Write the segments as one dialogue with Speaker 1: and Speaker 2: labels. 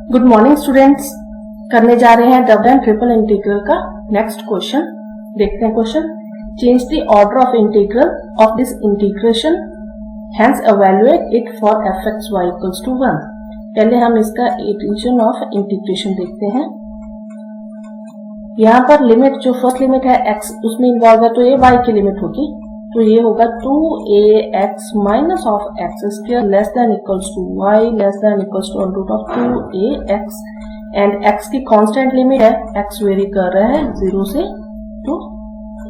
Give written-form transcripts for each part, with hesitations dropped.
Speaker 1: Good morning students, करने जा रहे हैं डबल एंड ट्रिपल इंटीग्रल का नेक्स्ट क्वेश्चन। देखते हैं question. Change the order of integral of this integration, hence evaluate it for f(x,y) = 1। पहले हम इसका इक्वेशन ऑफ इंटीग्रेशन देखते हैं। यहाँ पर लिमिट जो फर्स्ट लिमिट है x उसमें इन्वॉल्व है, तो ये y की लिमिट होगी, तो ये होगा 2ax minus of x square less than equals to y less than equals to under root of 2ax and x की कांस्टेंट लिमिट है, x वेरी कर रहा है 0 से टू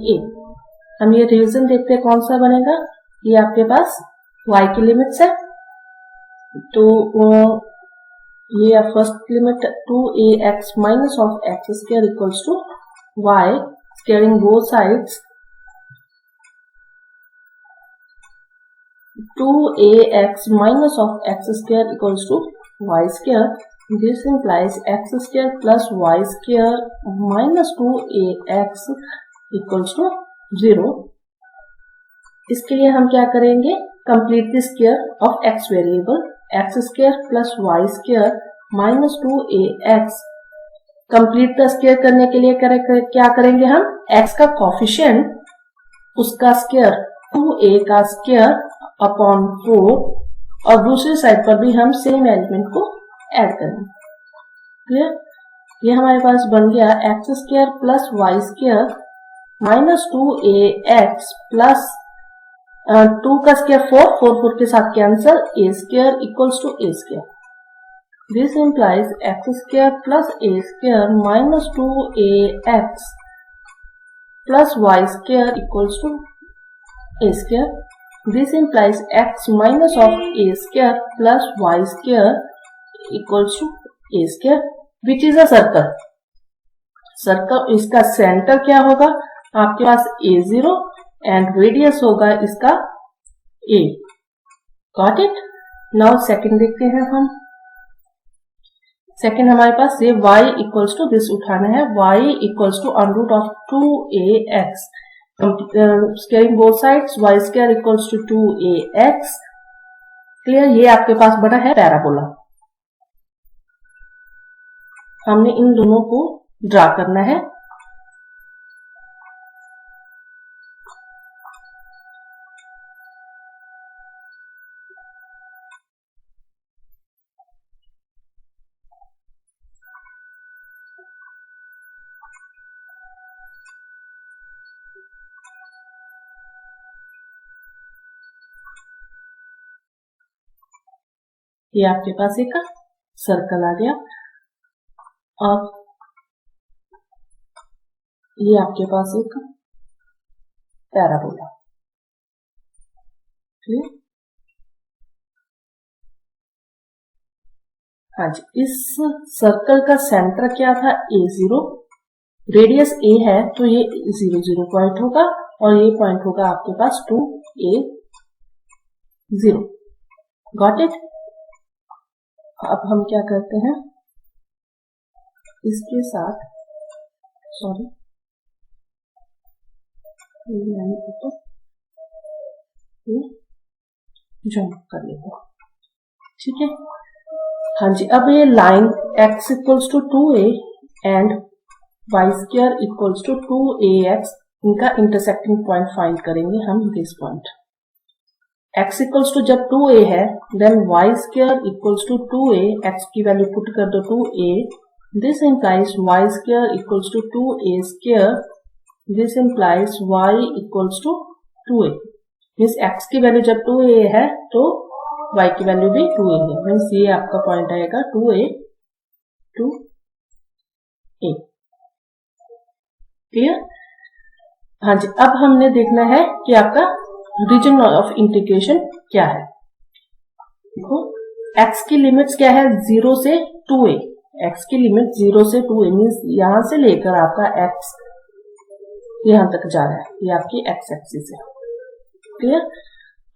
Speaker 1: a। हम ये रिवीजन देखते हैं कौन सा बनेगा। ये आपके पास y की लिमिट्स है, तो ये first limit 2ax minus of x square equals to y, squaring both sides 2ax minus of x square equals to y square. This implies x square plus y square minus 2ax equals to 0. इसके लिए हम क्या करेंगे, complete the square of x variable, x square plus y square minus 2ax। complete the square करने के लिए क्या करेंगे हम, x का कोफिशिएंट उसका स्क्वायर 2a का स्क्वायर अपॉन 4 और दूसरी साइड पर भी हम सेम एलिमेंट को ऐड करेंगे। क्लियर? ये हमारे पास बन गया x square plus y square minus 2ax plus 2 का स्क्वायर 4 के साथ cancel, a square equals to a square. This implies x square plus a square minus 2ax plus y square equals to a square. This implies x minus of a square plus y square equals to a square, which is a circle. Circle इसका centre क्या होगा, आपके पास a0 and radius होगा इसका a। Got it? Now second देखते हैं हम। Second हमारे पास ये y इक्वल्स टू दिस उठाना है, y equals to under root of 2ax, squaring both sides, y square equals to 2ax। क्लियर? ये आपके पास बना है पैराबोला। हमने इन दोनों को ड्रा करना है। ये आपके पास एक सर्कल आ गया और ये आपके पास एक पैराबोला। ठीक? हाँ जी, इस सर्कल का सेंटर क्या था, a0, रेडियस a है तो ये 0 0 पॉइंट होगा और ये पॉइंट होगा आपके पास 2a0। Got it? अब हम क्या करते हैं, इसके साथ जॉइन कर लेते हैं। ठीक है? हाँ जी, अब ये line x equals to 2a and y square equals to 2ax, इनका इंटरसेक्टिंग पॉइंट फाइंड करेंगे हम this point. x equals to जब 2a है then y square equals to 2a, x की वैल्यू पुट कर दो 2a, this implies y square equals to 2a square, this implies y equals to 2a। Means x की value जब 2a है तो y की वैल्यू भी 2a है, मीन्स ये आपका पॉइंट आएगा 2a 2a। क्लियर? हाँ जी, अब हमने देखना है कि आपका रीजन ऑफ इंटीग्रेशन क्या है। देखो x की लिमिट्स क्या है, 0 से 2a। x की लिमिट 0 से 2a मीन्स यहां से लेकर आपका x यहां तक जा रहा है, ये आपकी x एक्सिस है। क्लियर?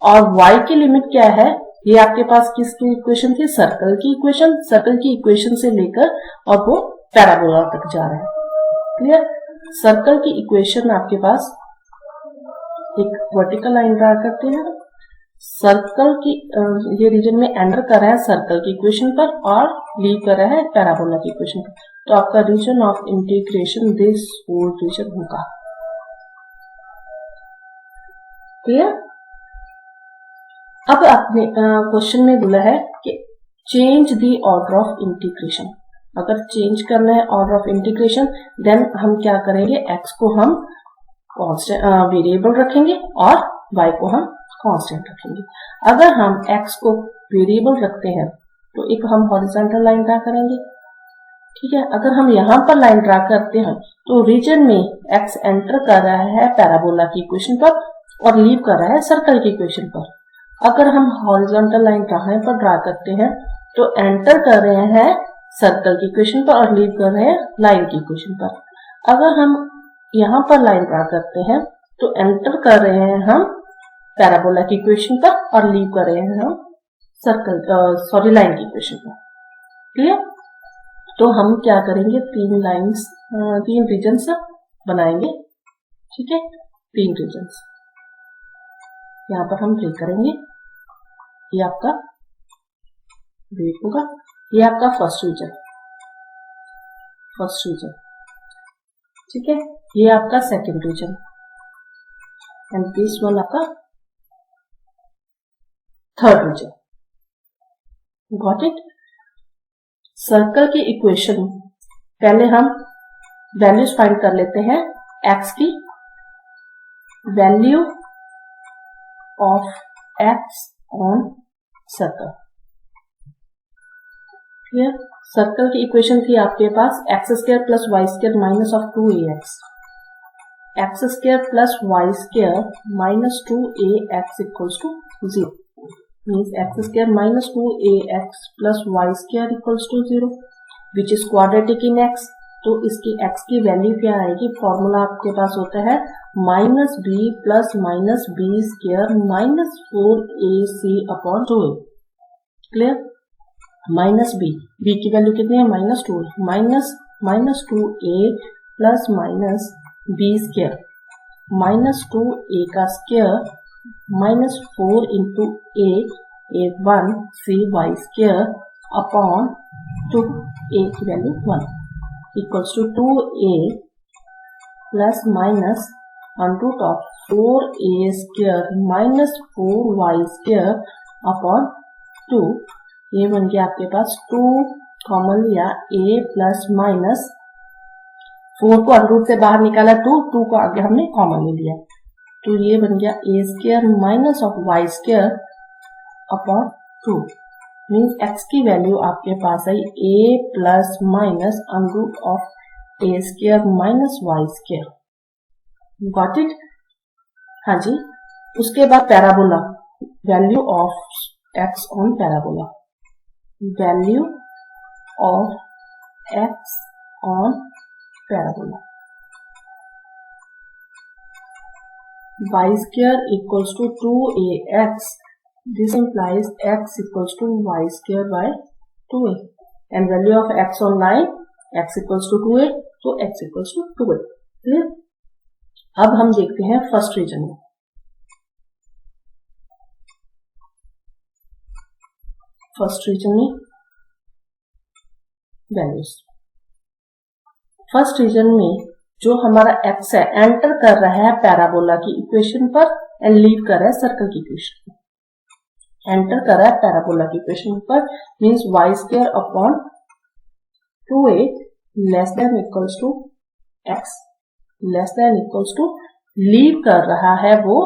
Speaker 1: और y की लिमिट क्या है, ये आपके पास किसकी इक्वेशन थी, सर्कल की इक्वेशन। सर्कल की इक्वेशन से लेकर और वो पैराबोला तक जा रहा है। क्लियर? सर्कल की इक्वेशन आपके पास एक वर्टिकल लाइन ड्रा करते हैं, सर्कल की ये रीजन में एंटर कर रहा है सर्कल की इक्वेशन पर और लीव कर रहा है पैराबोला की इक्वेशन पर, तो आपका region of integration this whole region होगा। क्लियर? अब आपने क्वेश्चन में बोला है कि change the order of integration. अगर चेंज करना है ऑर्डर ऑफ इंटीग्रेशन देन हम क्या करेंगे, एक्स को हम वेरिएबल रखेंगे और वाई को हम कांस्टेंट रखेंगे। अगर हम एक्स को वेरिएबल रखते हैं तो एक हम हॉरिजॉन्टल लाइन ड्रा करेंगे, ठीक है। अगर हम यहाँ पर लाइन ड्रा करते हैं तो रीजन में एक्स एंटर कर रहा है पैराबोला की इक्वेशन पर और लीव कर रहा है सर्कल की इक्वेशन पर। अगर हम हॉरिजॉन्टल लाइन कहाँ पर ड्रा करते हैं तो एंटर कर रहे हैं सर्कल की इक्वेशन पर और लीव कर रहे हैं लाइन की इक्वेशन पर। अगर हम यहाँ पर लाइन ड्रा करते हैं तो एंटर कर रहे हैं हम पैराबोला की इक्वेशन पर और लीव कर रहे हैं हम लाइन की इक्वेशन पर। क्लियर? तो हम क्या करेंगे, तीन रीजन्स बनाएंगे, ठीक है। 3 रीजन्स यहाँ पर हम ड्रा करेंगे। ये आपका वेट होगा, ये आपका फर्स्ट रीजन, ठीक है। ये आपका second reason and this one आपका third reason. Got it? Circle की इक्वेशन पहले हम वैल्यूज फाइंड कर लेते हैं। एक्स की value of x on circle. Clear? Circle की इक्वेशन थी आपके पास x square plus y square minus of 2ax, x square plus y square minus 2ax equals to 0, means x square minus 2ax plus y square equals to 0 which is quadratic in x. तो इसकी x की value क्या आएगी, formula आपके पास होता है minus b plus minus b square minus 4ac upon 2a। Clear? Minus b की वैल्यू कितनी है, minus 2, minus 2a plus minus b square minus 2a का square minus 4 into a 1 c y square upon 2a की value 1 equals to 2a plus minus under of 4a square minus 4y square upon 2। ये बन गया आपके पास 2 common लिया a plus minus 4 को under से बाहर निकाला 2 को आगे हमने कॉमन ले लिया, तो ये बन गया a square minus of y square upon 2। Means x की वैल्यू आपके पास आई a plus minus under of a square minus y square. Got it? हाँ जी। उसके बाद parabola, value of x on parabola, value of x on parabola y square equals to 2ax. This implies x equals to y square by 2a and value of x on line x equals to 2a, तो x equals to 2a। Clear? अब हम देखते हैं first region में। First region में values, first region में जो हमारा x है एंटर कर रहा है पैराबोला की इक्वेशन पर एंड लीव कर रहा है सर्कल की इक्वेशन पर। एंटर कर रहा है पैराबोला की इक्वेशन पर means y square upon 2a less than equals to x less than equals to leave कर रहा है वो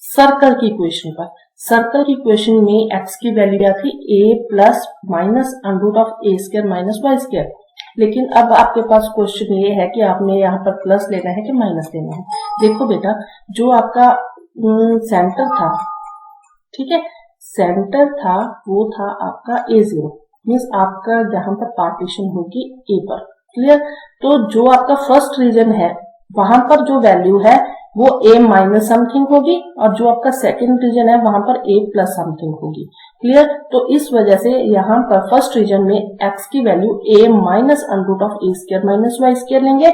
Speaker 1: सर्कल की इक्वेशन पर। सर्कल की इक्वेशन में x की वैल्यू क्या थी, a plus minus under of a square minus y square. लेकिन अब आपके पास क्वेश्चन ये है कि आपने यहाँ पर प्लस लेना है कि माइनस लेना है। देखो बेटा, जो आपका सेंटर था, ठीक है, सेंटर था वो था आपका A0, मीन्स आपका यहाँ पर पार्टीशन होगी A पर। क्लियर? तो जो आपका फर्स्ट रीजन है वहां पर जो वैल्यू है वो A माइनस समथिंग होगी और जो आपका सेकंड रीजन है वहां पर A प्लस समथिंग होगी। क्लियर? तो इस वजह से यहाँ पर फर्स्ट रीजन में x की value A minus under of A square minus y square लेंगे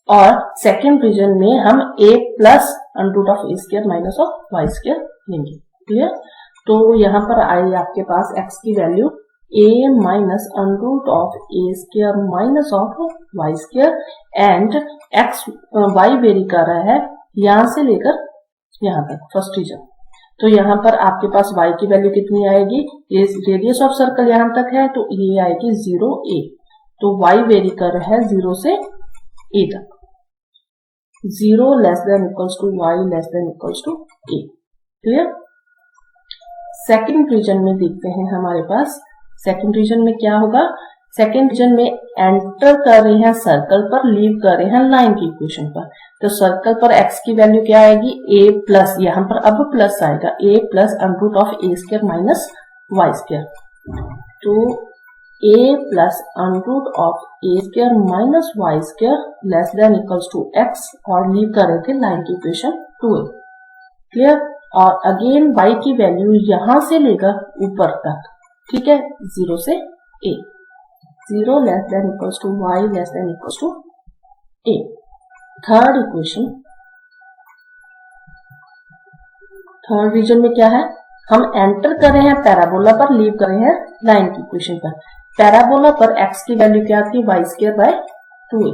Speaker 1: और सेकंड रीजन में हम A plus under of A square minus of y square लेंगे। क्लियर? तो यहाँ पर आई आपके पास x की value a minus under of a square minus of y square and x y vary कर रहा है यहां से लेकर यहां तक फर्स्ट रीजन। तो यहाँ पर आपके पास y की वैल्यू कितनी आएगी, ये रेडियस ऑफ सर्कल यहां तक है तो ये आएगी 0a। तो y वेरी कर रहा है 0 से a तक, 0 less than equals to y less than equals to a। Clear. Second region में देखते हैं हमारे पास सेकंड रीजन में क्या होगा। सेकंड रीजन में एंटर कर रहे हैं सर्कल पर, लीव कर रहे हैं लाइन की इक्वेशन पर। तो सर्कल पर x की वैल्यू क्या आएगी, a प्लस, यहाँ पर अब प्लस आएगा, a plus under of a square minus y square. तो a plus under of a square minus y square less than equals to x और लीव कर रहे थे लाइन की इक्वेशन 2a। क्लियर। और अगेन y की वैल्यू यहां से लेकर ऊपर तक, ठीक है, 0 से a, 0 less than equals to y less than equals to a। Third equation, third region में क्या है, हम एंटर कर रहे हैं पैराबोला पर, लीव कर रहे हैं लाइन की इक्वेशन पर। पैराबोला पर x की वैल्यू क्या थी, y square by 2a,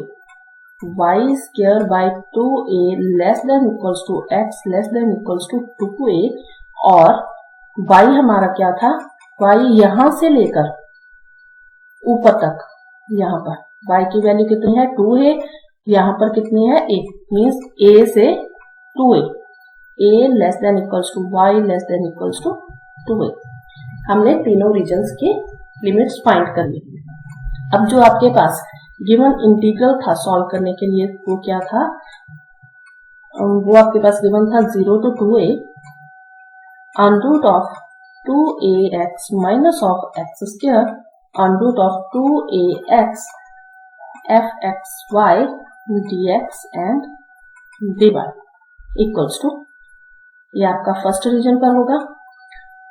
Speaker 1: y square by 2a less than equals to x less than equals to 2a। और y हमारा क्या था, y यहां से लेकर ऊपर तक, यहाँ पर y की वैल्यू कितनी है 2 है, यहाँ पर कितनी है 1, मीन्स a से 2a, a less than equals to y less than equals to 2a। हमने तीनों रीजन्स की लिमिट्स फाइंड कर ली। अब जो आपके पास गिवन इंटीग्रल था सॉल्व करने के लिए, वो क्या था, वो आपके पास गिवन था 0 to 2a under of 2ax minus of x square under of 2ax fxy dx and dy equals to, ये आपका फर्स्ट रीजन पर होगा।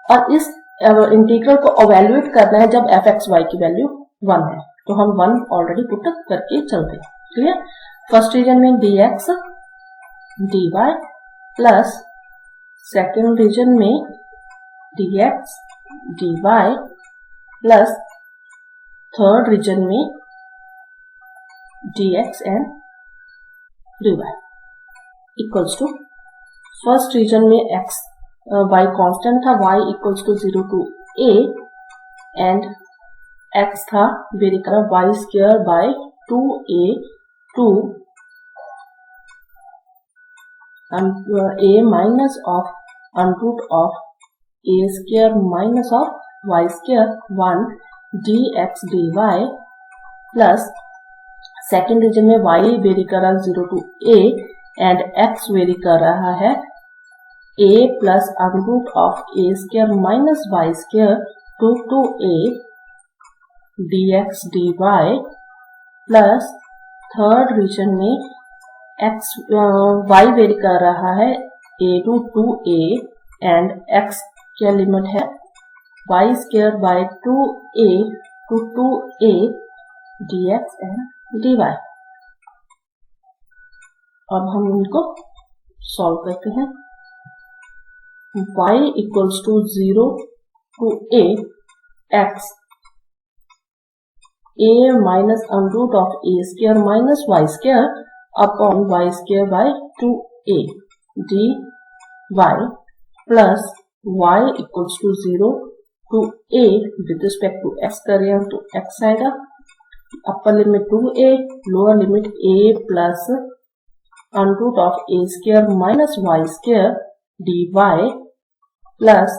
Speaker 1: और इस इंटीग्रल को एवेल्युएट करना है जब fxy की वैल्यू 1 है, तो हम 1 ऑलरेडी पुट करके चलते हैं। क्लियर। फर्स्ट रीजन में dx dy plus second region में dx dy plus third region में dx and dy equals to, first region में x y कांस्टेंट था, y equals to 0 to a and x था vary करा y square by 2a to a minus of under of a square minus of y square 1 dx dy plus second region में y vary कर रहा है 0 to a and x vary कर रहा है a plus under of a square minus y square to a dx dy plus third region में x y vary कर रहा है a to 2a and x क्या लिमिट है y square by 2a to 2a dx and dy। अब हम इनको solve करते हैं। y equals to 0 to a x a minus under of a square minus y square upon y square by 2a dy plus y equals to 0 to a with respect to x कर रहे हैं तो x आएगा, upper limit 2a, lower limit a plus under of a square minus y square dy plus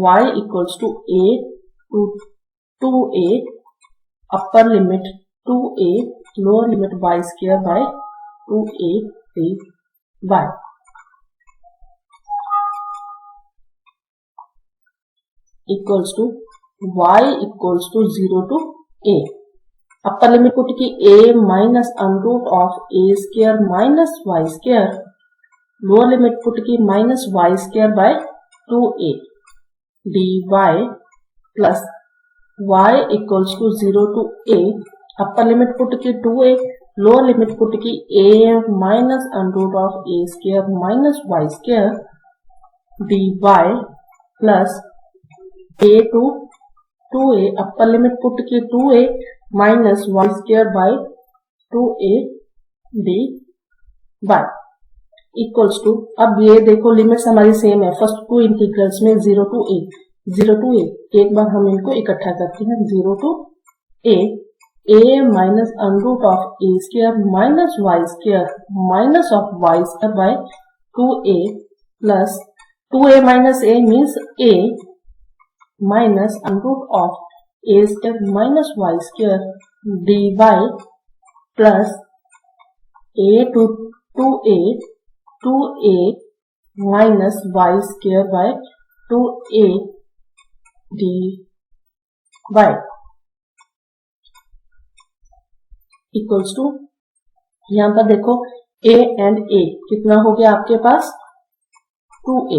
Speaker 1: y equals to a to 2a, upper limit 2a, lower limit y square by 2a dy equals to y equals to 0 to a, upper limit put की a minus under of a square minus y square, lower limit put की minus y square by 2a dy plus y equals to 0 to a, upper limit put की 2a, lower limit put की a minus under of a square minus y square dy plus a to 2a, upper limit put की 2a minus y square by 2a dy equals to, अब ये देखो limits हमारी same है first to integrals में 0 to a, एक बार हम इनको इकट्ठा करते हैं 0 to a minus under root of a square minus y square minus of y square by 2a plus 2a minus a means a minus under root of a square minus y square dy plus a to 2a minus y square by 2a dy equals to, यहां पर देखो a and a कितना हो गया आपके पास 2a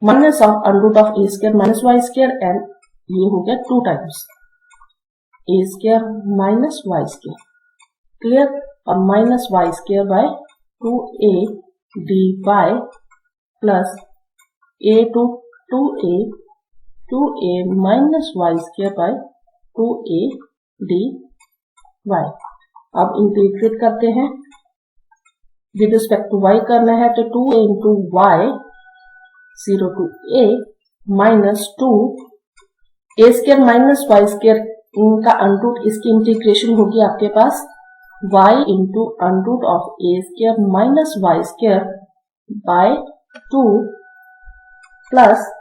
Speaker 1: minus of under root of a square minus y square and ये हो गया 2 times a square minus y square, clear, और minus y square by 2a dy plus a to 2a minus y square by 2a dy। अब integrate करते हैं, with respect to y करना है तो 2a into y 0 to a minus 2 a square minus y square का under root, इसकी integration होगी आपके पास y into under root of a square minus y square by 2 plus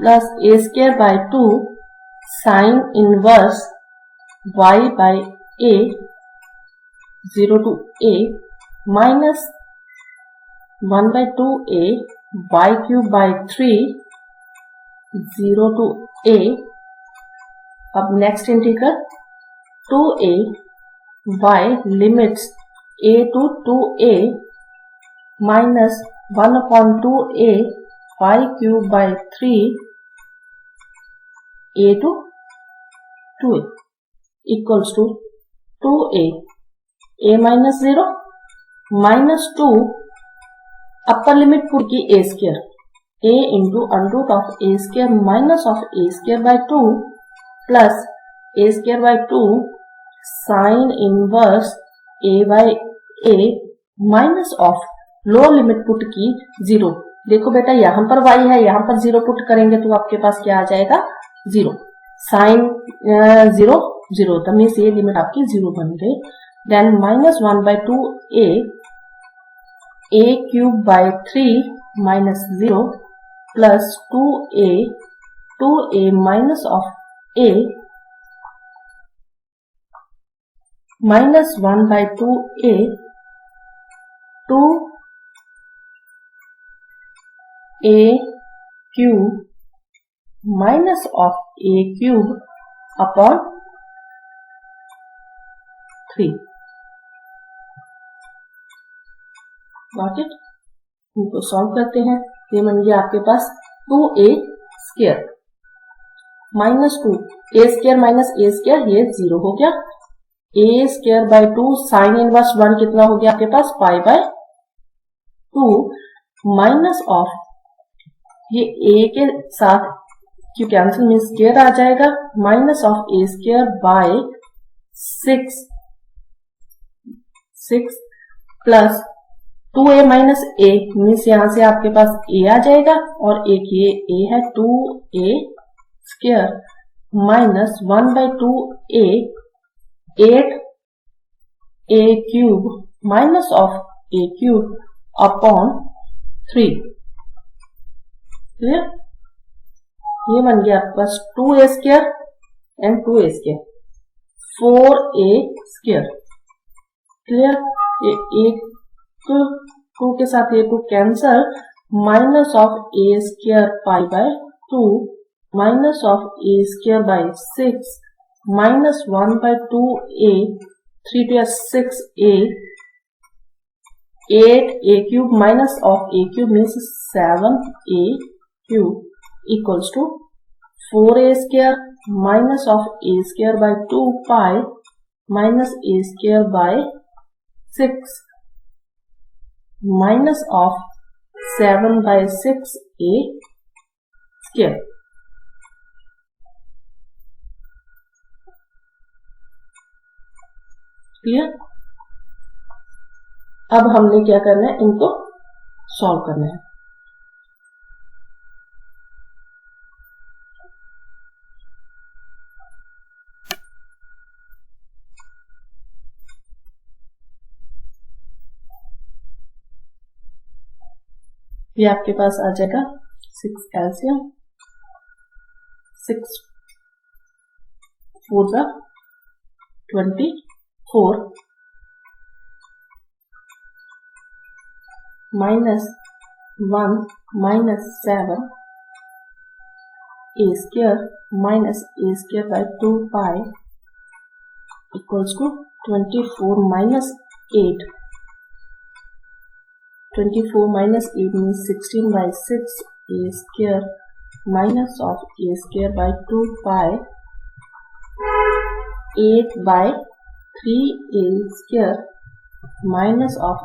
Speaker 1: a square by 2 sin inverse y by a 0 to a minus 1 by 2a y cube by 3 0 to a। अब next integral 2a y limits a to 2a minus 1 upon 2a y cube by 3 a to 2a equals to 2a minus 0 minus 2 upper limit put की a square a into under root of a square minus of a square by 2 plus a square by 2 sin inverse a by a minus of lower limit put की 0। देखो बेटा यहाँ पर y है, यहाँ पर 0 put करेंगे तो आपके पास क्या आ जाएगा 0, साइन 0 0 तो मीन्स ये लिमिट आपकी 0 बन गई। Then minus 1 by 2a cube by 3 minus 0 plus 2a minus of a minus 1 by 2a 2a cube minus of a cube upon 3। Got it? इनको सॉल्व करते हैं, ये बन गया आपके पास 2a square minus 2 a square minus a square, ये 0 हो गया। a square by 2 sine inverse 1 कितना हो गया आपके पास पाई बाय 2 माइनस ऑफ ये a के साथ क्यों कैंसिल में स्क्वायर आ जाएगा minus of a square bye 6 plus 2a minus a means यहां से आपके पास a आ जाएगा और एक ये a है 2a square minus 1 by 2a 8a cube minus of a cube upon 3। Clear? ये बन गया आपके पास 2a square and 2a square 4a square. Clear? ये एक 2 के साथ ये 2 cancel minus of a square pi by 2 minus of a square bye 6 minus 1 by 2a 3 to 6a 8a cube minus of a cube means 7a cube equals to 4a square minus of a square by 2 pi minus a square by 6 minus of 7 by 6a square. Clear? अब हमने क्या करना है, इनको solve करना है। ये आपके पास आ जाएगा 6 LCM, 6 4 जा 24 minus 1 minus 7 a square minus a square by 2 pi equals to 24 minus 8. 24 minus 8 means 16 by 6 a square minus of a square by 2 pi 8 by 3 a square minus of